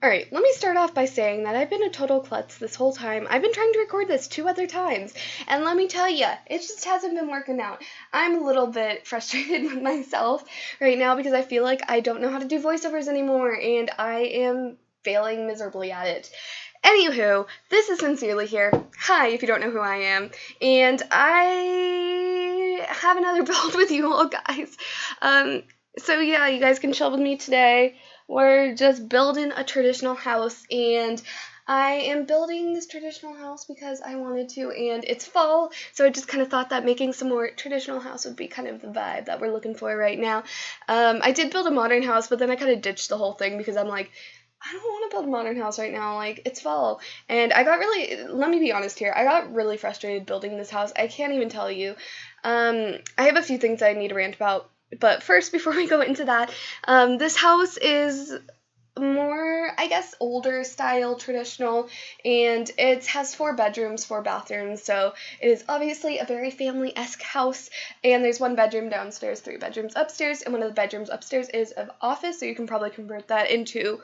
Alright, let me start off by saying that I've been a total klutz this whole time. I've been trying to record this 2 other times, and let me tell ya, it just hasn't been working out. I'm a little bit frustrated with myself right now because I feel like I don't know how to do voiceovers anymore, and I am failing miserably at it. Anywho, this is Sincerely here. Hi, if you don't know who I am, and I have another build with you all, guys. So yeah, you guys can chill with me today. We're just building a traditional house, and I am building this traditional house because I wanted to, and it's fall, so I just kind of thought that making some more traditional house would be kind of the vibe that we're looking for right now. I did build a modern house, but then I kind of ditched the whole thing because I'm like, I don't want to build a modern house right now, like, it's fall. And I got really, let me be honest here, I got really frustrated building this house. I can't even tell you. I have a few things I need to rant about. But first, before we go into that, this house is more, I guess, older style, traditional, and it has 4 bedrooms, 4 bathrooms, so it is obviously a very family-esque house, and there's 1 bedroom downstairs, 3 bedrooms upstairs, and one of the bedrooms upstairs is an office, so you can probably convert that into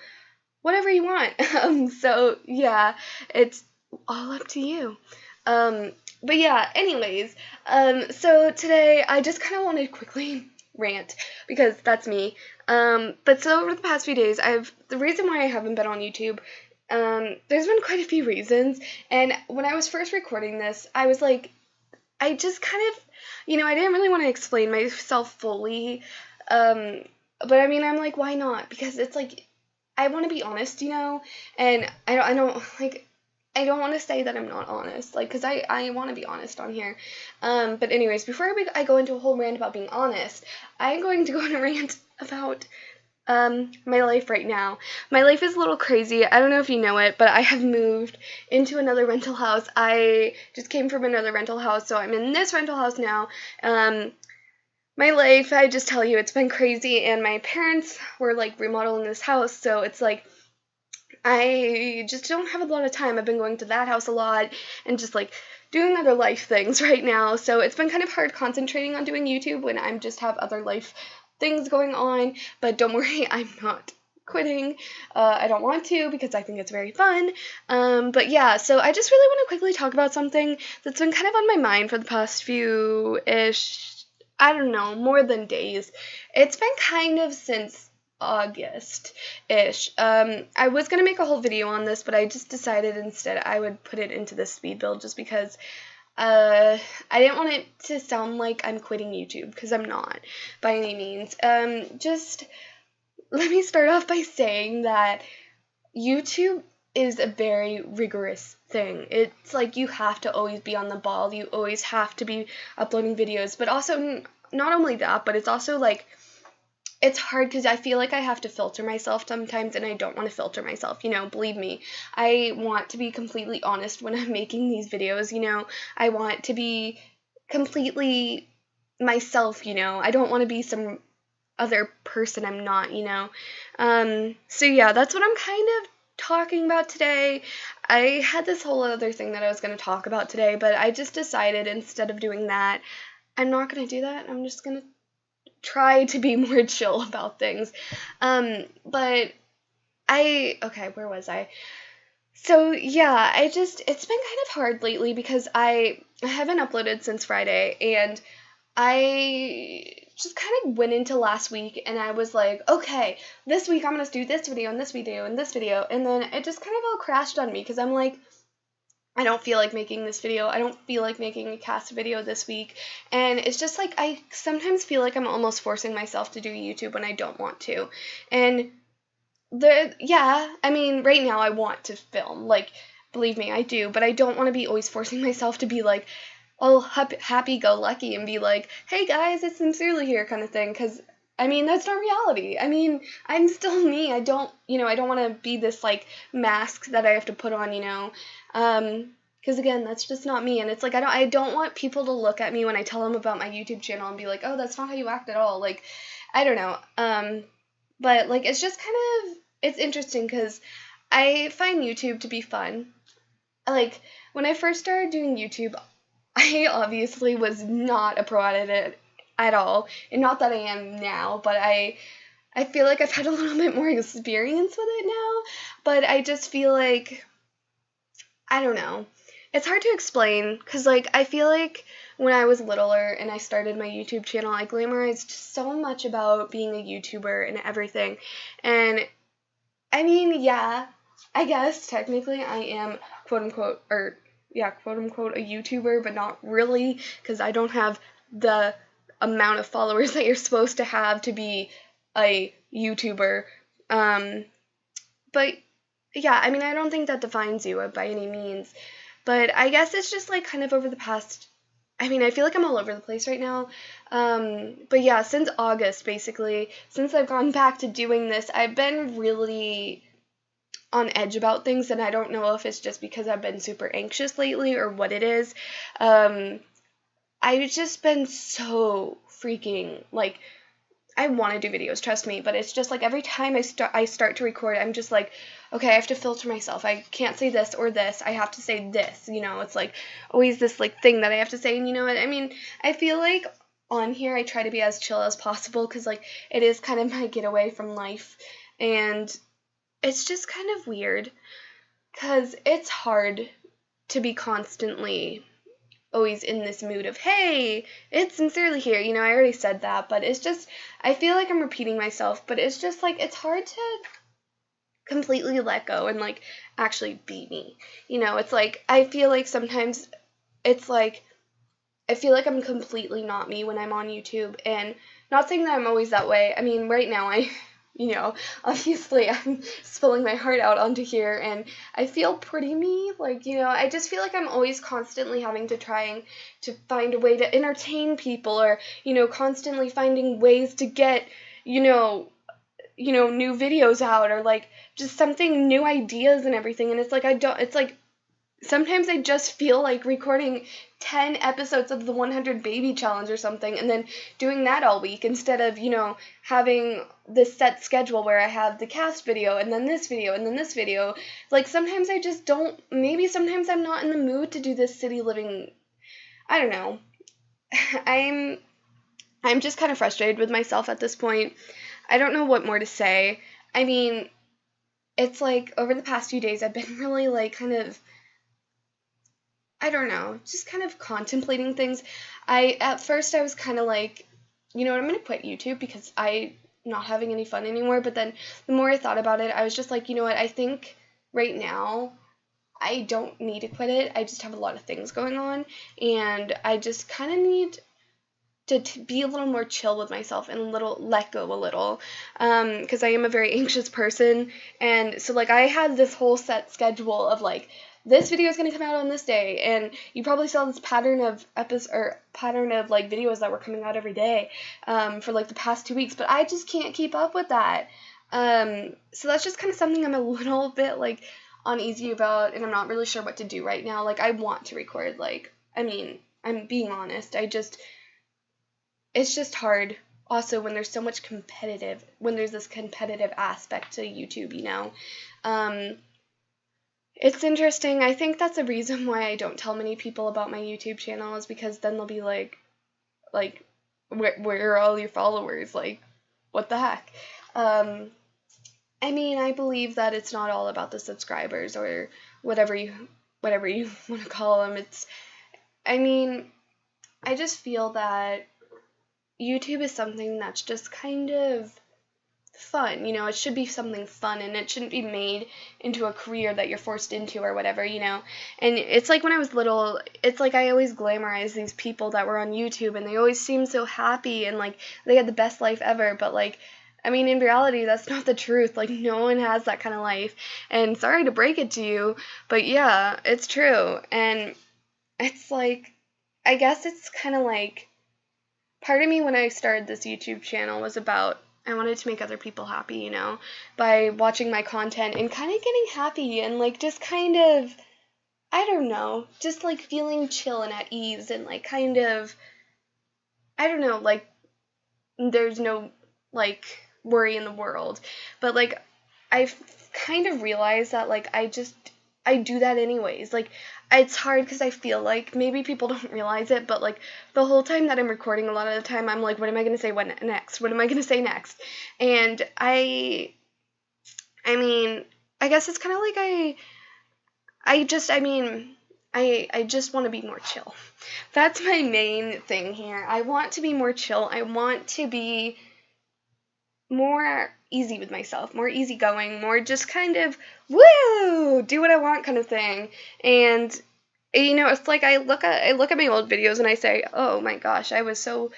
whatever you want. So, yeah, it's all up to you. But yeah, anyways, so today I just kind of wanted to quickly rant because that's me. But so over the past few days, the reason why I haven't been on YouTube, there's been quite a few reasons, and when I was first recording this, I was like, I just kind of, I didn't really want to explain myself fully, but I mean, I'm like, why not? Because it's like, I want to be honest, and I don't like, I don't want to say that I'm not honest, like, because I want to be honest on here. But anyways, before I go into a whole rant about being honest, I'm going to go on a rant about my life right now. My life is a little crazy. I don't know if you know it, but I have moved into another rental house. I just came from another rental house, so I'm in this rental house now. My life, I just tell you, it's been crazy, and my parents were, like, remodeling this house, so it's like, I just don't have a lot of time. I've been going to that house a lot and just, like, doing other life things right now, so it's been kind of hard concentrating on doing YouTube when I just have other life things going on, but don't worry, I'm not quitting. I don't want to because I think it's very fun. But yeah, so I just really want to quickly talk about something that's been kind of on my mind for the past few-ish, I don't know, more than days. It's been kind of since August-ish. I was going to make a whole video on this, but I just decided instead I would put it into this speed build just because I didn't want it to sound like I'm quitting YouTube, because I'm not, by any means. Just let me start off by saying that YouTube is a very rigorous thing. It's like you have to always be on the ball. You always have to be uploading videos, but also not only that, but it's also like it's hard because I feel like I have to filter myself sometimes, and I don't want to filter myself, believe me. I want to be completely honest when I'm making these videos, I want to be completely myself, I don't want to be some other person I'm not, So yeah, that's what I'm kind of talking about today. I had this whole other thing that I was going to talk about today, but I just decided instead of doing that, I'm not going to do that. I'm just going to try to be more chill about things. But okay, where was I? So yeah, it's been kind of hard lately because I haven't uploaded since Friday, and I just kind of went into last week and I was like, okay, this week I'm going to do this video and this video and this video, and then it just kind of all crashed on me because I'm like, I don't feel like making this video. I don't feel like making a cast video this week. And it's just like I sometimes feel like I'm almost forcing myself to do YouTube when I don't want to. And I mean, right now I want to film. Like, believe me, I do. But I don't want to be always forcing myself to be like, all happy-go-lucky and be like, hey guys, it's Sincerely here kind of thing. Because I mean, that's not reality. I mean, I'm still me. I don't want to be this, like, mask that I have to put on, because again, that's just not me, and it's like, I don't want people to look at me when I tell them about my YouTube channel and be like, oh, that's not how you act at all, like, I don't know, but, like, it's just kind of, it's interesting, because I find YouTube to be fun. Like, when I first started doing YouTube, I obviously was not a pro at it at all, and not that I am now, but I I feel like I've had a little bit more experience with it now, but I just feel like, I don't know. It's hard to explain because, like, I feel like when I was littler and I started my YouTube channel, I glamorized so much about being a YouTuber and everything. And I mean, yeah, I guess technically I am quote unquote, or yeah, quote unquote a YouTuber, but not really because I don't have the amount of followers that you're supposed to have to be a YouTuber. Um, but yeah, I mean, I don't think that defines you by any means. But I guess it's just like kind of over the past. I mean, I feel like I'm all over the place right now. But yeah, since August, basically, since I've gone back to doing this, I've been really on edge about things, and I don't know if it's just because I've been super anxious lately or what it is. I've just been so freaking, like, I want to do videos, trust me, but it's just like every time I start to record, I'm just like, okay, I have to filter myself. I can't say this or this. I have to say this, you know. It's like always this like thing that I have to say, and you know what? I mean, I feel like on here I try to be as chill as possible cuz like it is kind of my getaway from life, and it's just kind of weird cuz it's hard to be constantly always in this mood of, hey, it's Sincerely here. You know, I already said that, but it's just, I feel like I'm repeating myself, but it's just like, it's hard to completely let go and like actually be me. You know, it's like, I feel like sometimes it's like, I feel like I'm completely not me when I'm on YouTube, and not saying that I'm always that way. I mean, right now you know, obviously I'm spilling my heart out onto here, and I feel pretty me. Like, you know, I just feel like I'm always constantly having to trying to find a way to entertain people, or, you know, constantly finding ways to get, new videos out, or like just something, new ideas and everything. And it's like, it's like, sometimes I just feel like recording 10 episodes of the 100 Baby Challenge or something, and then doing that all week instead of, you know, having this set schedule where I have the cast video and then this video and then this video. Like, sometimes I just don't, maybe sometimes I'm not in the mood to do this city living, I don't know. I'm just kind of frustrated with myself at this point. I don't know what more to say. I mean, it's like over the past few days I've been really like kind of, I don't know, just kind of contemplating things. At first I was kind of like, you know what, I'm going to quit YouTube because I'm not having any fun anymore. But then the more I thought about it, I was just like, you know what, I think right now I don't need to quit it. I just have a lot of things going on, and I just kind of need to be a little more chill with myself and let go a little, because I am a very anxious person. And so like I had this whole set schedule of like, this video is going to come out on this day, and you probably saw this pattern of like videos that were coming out every day for like the past 2 weeks, but I just can't keep up with that. So that's just kind of something I'm a little bit like uneasy about, and I'm not really sure what to do right now. Like, I want to record, like, I mean, I'm being honest, it's just hard also when there's this competitive aspect to YouTube, you know. It's interesting. I think that's a reason why I don't tell many people about my YouTube channel, is because then they'll be like, where are all your followers? Like, what the heck? I mean, I believe that it's not all about the subscribers or whatever you want to call them. I mean, I just feel that YouTube is something that's just kind of fun, you know. It should be something fun, and it shouldn't be made into a career that you're forced into or whatever, you know. And it's like when I was little, it's like I always glamorize these people that were on YouTube, and they always seemed so happy and like they had the best life ever, but like, I mean, in reality, that's not the truth. Like, no one has that kind of life, and sorry to break it to you, but yeah, it's true. And it's like, I guess it's kind of like, part of me when I started this YouTube channel was about, I wanted to make other people happy, you know, by watching my content and kind of getting happy and like just kind of, I don't know, just like feeling chill and at ease and like kind of, I don't know, like there's no like worry in the world. But like I've kind of realized that like I do that anyways. Like it's hard because I feel like maybe people don't realize it, but like the whole time that I'm recording, a lot of the time I'm like, what am I going to say next? What am I going to say next? And I mean, I guess it's kind of like I just want to be more chill. That's my main thing here. I want to be more chill. I want to be more easy with myself, more easygoing, more just kind of, woo, do what I want kind of thing. And it's like I look at my old videos and I say, oh my gosh, I was so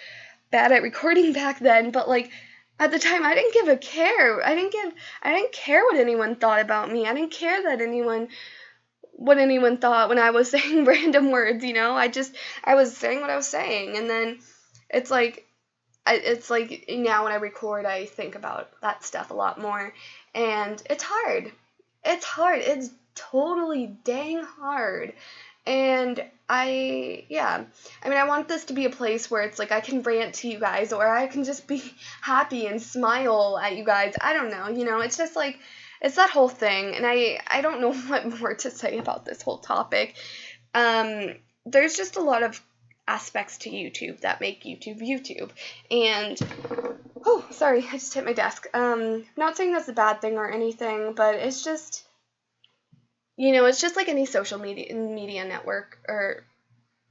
bad at recording back then, but like at the time I didn't give a care. I didn't care what anyone thought about me. I didn't care what anyone thought when I was saying random words, I was saying what I was saying. And then it's like now when I record, I think about that stuff a lot more, and it's hard. It's totally dang hard. And I want this to be a place where it's like I can rant to you guys, or I can just be happy and smile at you guys. I don't know, it's just like, it's that whole thing, and I don't know what more to say about this whole topic. There's just a lot of aspects to YouTube that make YouTube. And oh, sorry, I just hit my desk. Not saying that's a bad thing or anything, but it's just, it's just like any social media network or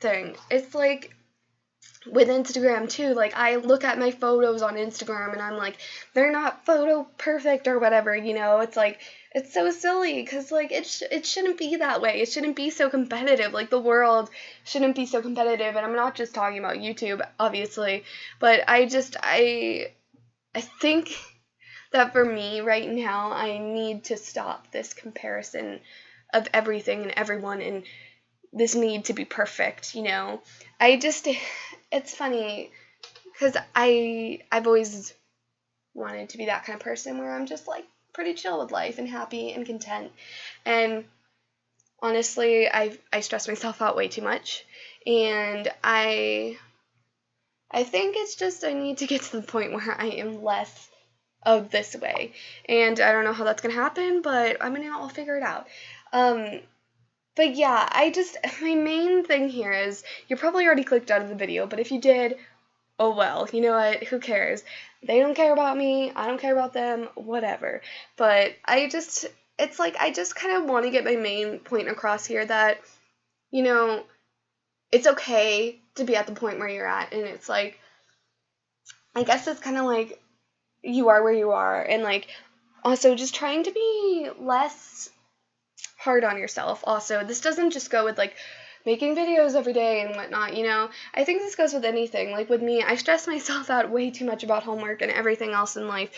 thing. It's like with Instagram too, like I look at my photos on Instagram and I'm like, they're not photo perfect or whatever, it's like, it's so silly because like it shouldn't be that way. It shouldn't be so competitive. Like the world shouldn't be so competitive. And I'm not just talking about YouTube, obviously, but I think that for me right now, I need to stop this comparison of everything and everyone and this need to be perfect. It's funny because I've always wanted to be that kind of person where I'm just like pretty chill with life and happy and content. And honestly, I stress myself out way too much, and I think it's just I need to get to the point where I am less of this way. And I don't know how that's gonna happen, but I'll figure it out. But yeah, my main thing here is, you're probably already clicked out of the video, but if you did, oh well, you know what, who cares? They don't care about me, I don't care about them, whatever. But it's like, I just kind of want to get my main point across here that, it's okay to be at the point where you're at, and it's like, I guess it's kind of like, you are where you are, and like, also just trying to be less hard on yourself. Also, this doesn't just go with like making videos every day and whatnot, I think this goes with anything. Like with me, I stress myself out way too much about homework and everything else in life.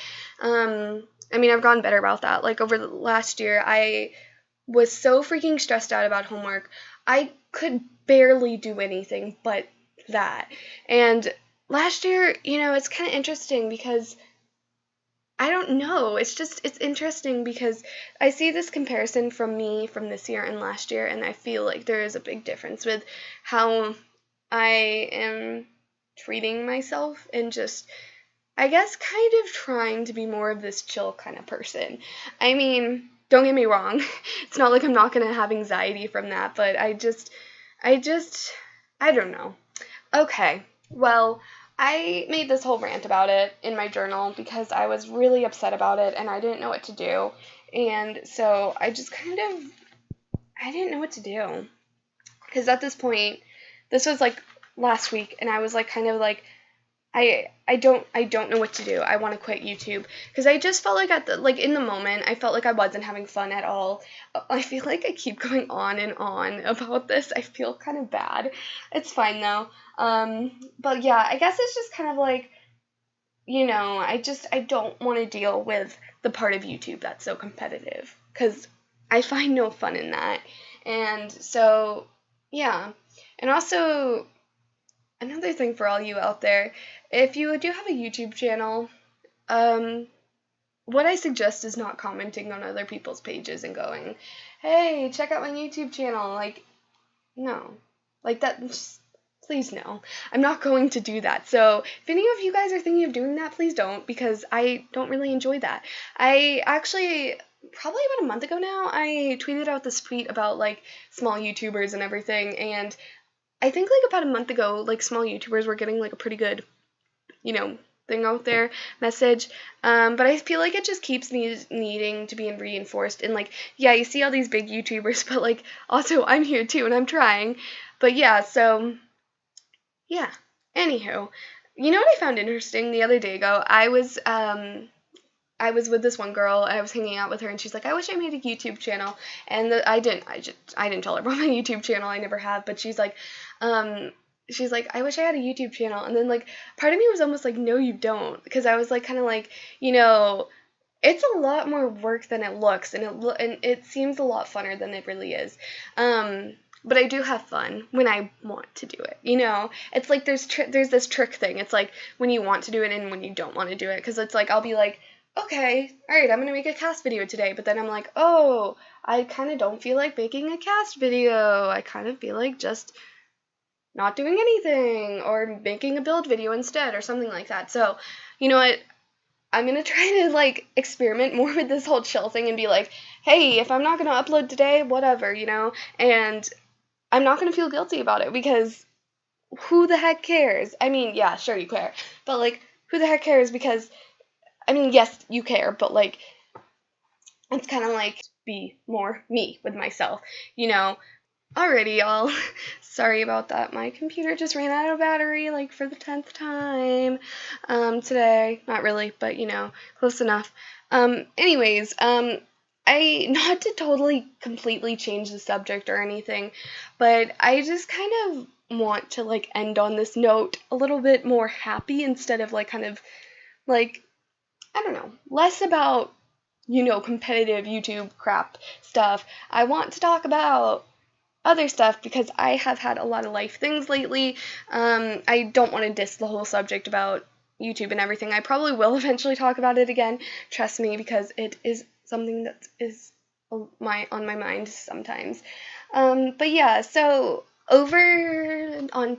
I've gotten better about that. Like over the last year, I was so freaking stressed out about homework. I could barely do anything but that. And last year, it's kind of interesting because I don't know. It's interesting because I see this comparison from this year and last year, and I feel like there is a big difference with how I am treating myself and just, I guess, kind of trying to be more of this chill kind of person. Don't get me wrong. It's not like I'm not going to have anxiety from that, but I don't know. Okay, well, I made this whole rant about it in my journal because I was really upset about it and I didn't know what to do. And so I didn't know what to do. Because at this point, this was like last week, and I was like kind of like, I don't know what to do. I want to quit YouTube because I just felt like in the moment I felt like I wasn't having fun at all. I feel like I keep going on and on about this. I feel kind of bad. It's fine though. But yeah, I guess it's just kind of like, I don't want to deal with the part of YouTube that's so competitive because I find no fun in that. And so, yeah. And also, another thing for all you out there, if you do have a YouTube channel, what I suggest is not commenting on other people's pages and going, hey, check out my YouTube channel. Like, no. Like, that, just, please no. I'm not going to do that. So, if any of you guys are thinking of doing that, please don't, because I don't really enjoy that. I actually probably about a month ago now, I tweeted out this tweet about, like, small YouTubers and everything, and I think, like, about a month ago, like, small YouTubers were getting, like, a pretty good, thing out there, message, but I feel like it just keeps needing to be reinforced, and, like, yeah, you see all these big YouTubers, but, like, also, I'm here, too, and I'm trying, but, yeah, so, yeah, anywho, you know what I found interesting the other day ago? I was with this one girl. I was hanging out with her, and she's like, "I wish I made a YouTube channel." And I didn't. I didn't tell her about my YouTube channel. I never have. But um, she's like, "I wish I had a YouTube channel." And then, like, part of me was almost like, "No, you don't," because I was like, kind of like, it's a lot more work than it looks, and it seems a lot funner than it really is. But I do have fun when I want to do it. It's like there's this trick thing. It's like when you want to do it and when you don't want to do it, because it's like I'll be like, okay, alright, I'm gonna make a cast video today, but then I'm like, oh, I kind of don't feel like making a cast video. I kind of feel like just not doing anything, or making a build video instead, or something like that. So, you know what? I'm gonna try to, like, experiment more with this whole chill thing and be like, hey, if I'm not gonna upload today, whatever, and I'm not gonna feel guilty about it, because who the heck cares? I mean, yeah, sure, you care, but, like, who the heck cares? Because I mean, yes, you care, but, like, it's kind of like be more me with myself, Alrighty, y'all. Sorry about that. My computer just ran out of battery, like, for the 10th time today. Not really, but, close enough. Anyways, not to totally completely change the subject or anything, but I just kind of want to, like, end on this note a little bit more happy, instead of, like, kind of, like, I don't know, less about, competitive YouTube crap stuff. I want to talk about other stuff, because I have had a lot of life things lately. I don't want to diss the whole subject about YouTube and everything. I probably will eventually talk about it again, trust me, because it is something that is on my mind sometimes. But yeah, so over on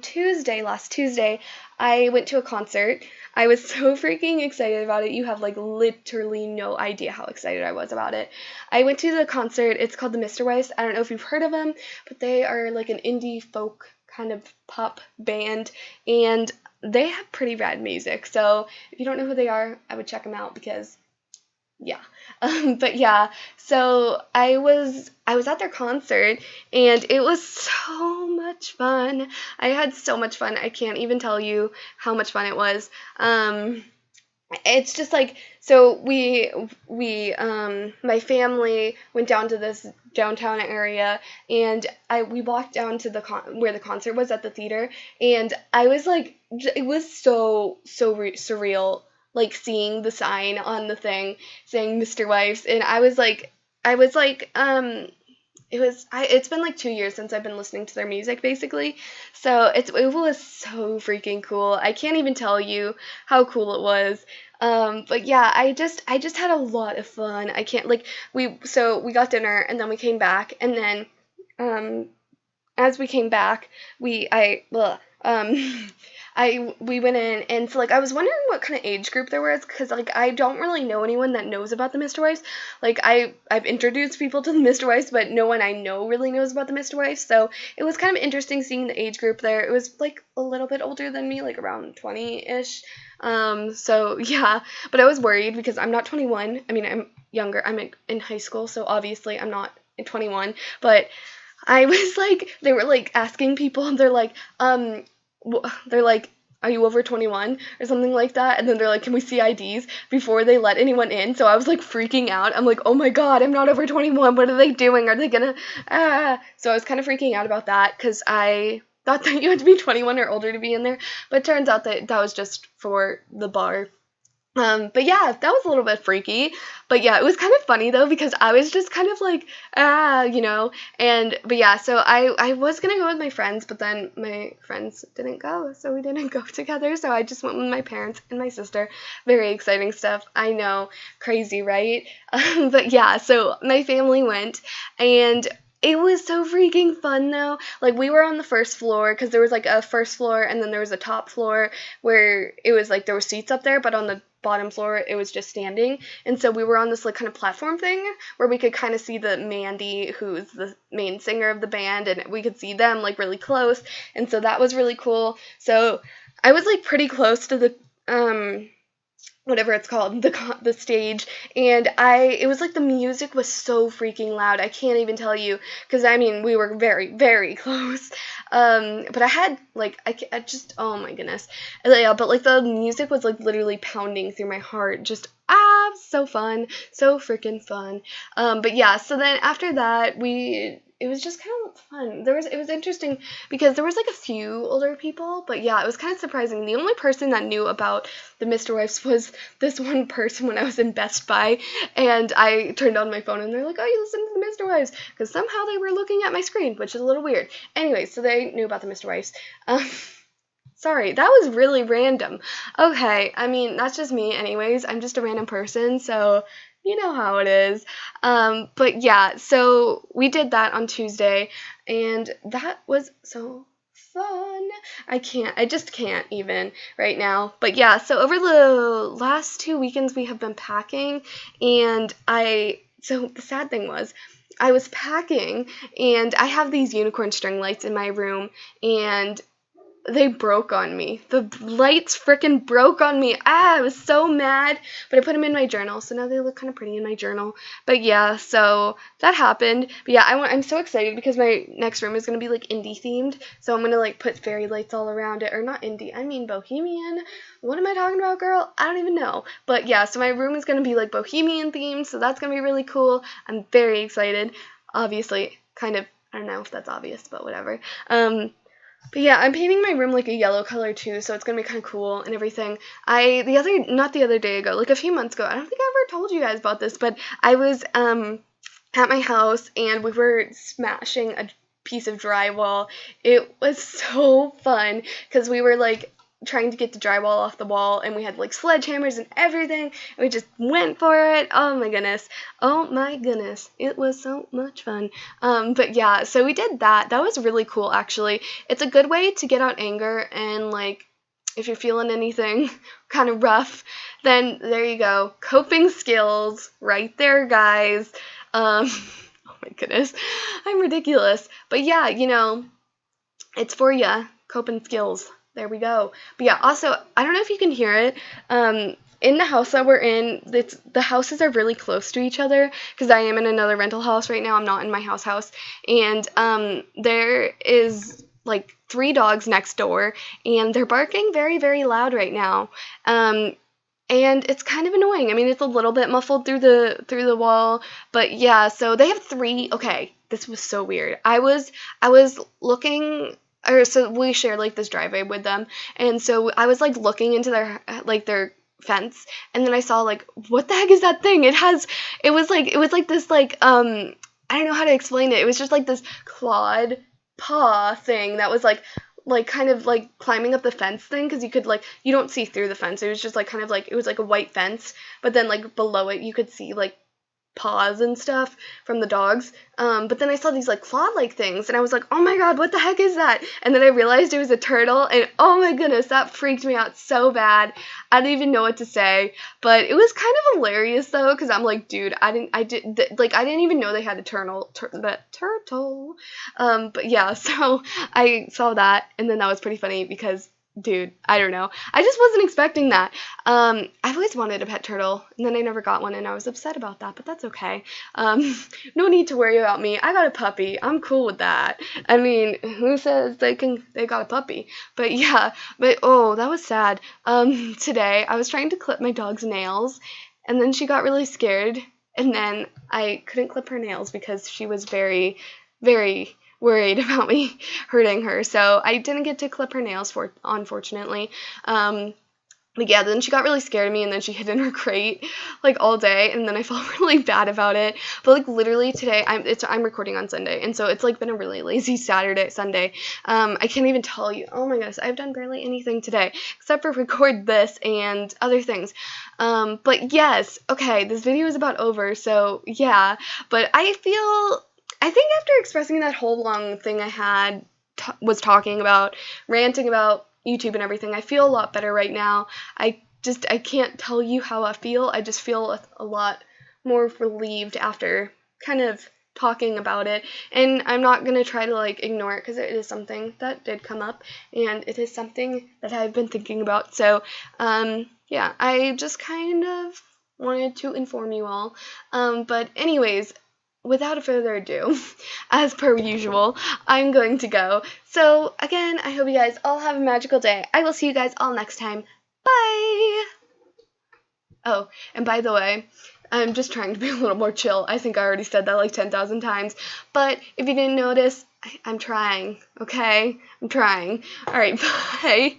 last Tuesday, I went to a concert. I was so freaking excited about it. You have, like, literally no idea how excited I was about it. I went to the concert. It's called the Mr. Weiss. I don't know if you've heard of them, but they are, like, an indie folk kind of pop band, and they have pretty rad music. So if you don't know who they are, I would check them out, because yeah. But yeah, so I was at their concert, and it was so much fun. I had so much fun. I can't even tell you how much fun it was. It's just like, so my family went down to this downtown area, and we walked down to where the concert was at the theater, and I was like, it was so surreal, like, seeing the sign on the thing saying Mr. Weiss, and it's been like 2 years since I've been listening to their music, basically, so it was so freaking cool. I can't even tell you how cool it was. But yeah, I just had a lot of fun. I can't, like, we got dinner, and then we came back, and then, as we came back, we went in, and so, like, I was wondering what kind of age group there was, because, like, I don't really know anyone that knows about the Mr. Weiss. Like, I've introduced people to the Mr. Weiss, but no one I know really knows about the Mr. Weiss, so it was kind of interesting seeing the age group there. It was, like, a little bit older than me, like, around 20-ish, so, yeah, but I was worried, because I'm not 21. I mean, I'm younger. I'm in high school, so obviously I'm not 21, but I was, like, they were, like, asking people, and they're like, are you over 21 or something like that? And then they're like, can we see IDs before they let anyone in? So I was, like, freaking out. I'm like, oh my god, I'm not over 21. What are they doing? Are they gonna, So I was kind of freaking out about that, because I thought that you had to be 21 or older to be in there. But it turns out that was just for the bar. But yeah, that was a little bit freaky, but yeah, it was kind of funny though, because I was just kind of like, but yeah, so I was gonna go with my friends, but then my friends didn't go, so we didn't go together, so I just went with my parents and my sister. Very exciting stuff, I know, crazy, right? But yeah, so my family went, and it was so freaking fun, though. Like, we were on the first floor, because there was, like, a first floor, and then there was a top floor, where it was, like, there were seats up there, but on the bottom floor, it was just standing, and so we were on this like kind of platform thing where we could kind of see the Mandy, who's the main singer of the band, and we could see them like really close, and so that was really cool. So I was like pretty close to the whatever it's called, the stage, and it was like the music was so freaking loud. I can't even tell you, because I mean we were very, very close. But I had like I just, oh my goodness, yeah. But like the music was like literally pounding through my heart. Just so fun, so freaking fun. But yeah. So then after that it was just kind of fun. It was interesting because there was like a few older people, but yeah, it was kind of surprising. The only person that knew about the Mr. Wipes was this one person when I was in Best Buy, and I turned on my phone and they're like, oh, you listen to the Mr. Wipes, because somehow they were looking at my screen, which is a little weird. Anyway, so they knew about the Mr. Wipes. Sorry, that was really random. Okay, I mean, that's just me anyways. I'm just a random person, so you know how it is. But yeah, so we did that on Tuesday, and that was so fun. I just can't even right now. But yeah, so over the last 2 weekends we have been packing, and so the sad thing was, I was packing, and I have these unicorn string lights in my room, and they broke on me. The lights frickin' broke on me. I was so mad, but I put them in my journal, so now they look kind of pretty in my journal. But yeah, so that happened. But yeah, I'm so excited because my next room is going to be like indie themed, so I'm going to like put fairy lights all around it, or not indie, I mean bohemian. What am I talking about, girl? I don't even know. But yeah, so my room is going to be like bohemian themed, so that's going to be really cool. I'm very excited. Obviously, kind of, I don't know if that's obvious, but whatever. But yeah, I'm painting my room like a yellow color too, so it's gonna be kind of cool and everything. Not the other day ago, like a few months ago, I don't think I ever told you guys about this, but I was at my house and we were smashing a piece of drywall. It was so fun because we were like trying to get the drywall off the wall, and we had like sledgehammers and everything, and we just went for it. Oh my goodness, it was so much fun. But yeah, so we did that. That was really cool, actually. It's a good way to get out anger, and like if you're feeling anything kind of rough, then there you go, coping skills right there, guys. Oh my goodness, I'm ridiculous. But yeah, it's for ya, coping skills. There we go. But yeah, also, I don't know if you can hear it. In the house that we're in, the houses are really close to each other because I am in another rental house right now. I'm not in my house. And there is like 3 dogs next door, and they're barking very, very loud right now. And it's kind of annoying. I mean, it's a little bit muffled through the wall, but yeah, so they have 3. Okay, this was so weird. I was looking, so we share like this driveway with them, and so I was like looking into their fence, and then I saw like, what the heck is that thing? It was like this like I don't know how to explain it. It was just like this clawed paw thing that was like kind of like climbing up the fence thing, because you don't see through the fence. It was just like kind of like, it was like a white fence, but then like below it you could see like paws and stuff from the dogs. But then I saw these like claw-like things, and I was like, oh my god, what the heck is that? And then I realized it was a turtle, and oh my goodness, that freaked me out so bad. I don't even know what to say, but it was kind of hilarious though, because I'm like, dude, I didn't even know they had a turtle. But yeah, so I saw that, and then that was pretty funny because, dude, I don't know. I just wasn't expecting that. I've always wanted a pet turtle, and then I never got one, and I was upset about that, but that's okay. No need to worry about me. I got a puppy. I'm cool with that. I mean, who says they got a puppy? But yeah, oh, that was sad. Today, I was trying to clip my dog's nails, and then she got really scared, and then I couldn't clip her nails because she was very, very worried about me hurting her, so I didn't get to clip her nails, unfortunately. But yeah, then she got really scared of me, and then she hid in her crate like all day, and then I felt really bad about it. But like literally today, I'm recording on Sunday, and so it's like been a really lazy Sunday. I can't even tell you. Oh my goodness, I've done barely anything today except for record this and other things. But yes, okay, this video is about over, so yeah. But I think after expressing that whole long thing I had, was talking about, ranting about YouTube and everything, I feel a lot better right now. I I can't tell you how I feel. I just feel a lot more relieved after kind of talking about it, and I'm not going to try to like ignore it because it is something that did come up, and it is something that I've been thinking about. So yeah, I just kind of wanted to inform you all. But anyways, without further ado, as per usual, I'm going to go. So again, I hope you guys all have a magical day. I will see you guys all next time. Bye! Oh, and by the way, I'm just trying to be a little more chill. I think I already said that like 10,000 times. But if you didn't notice, I'm trying, okay? I'm trying. Alright, bye.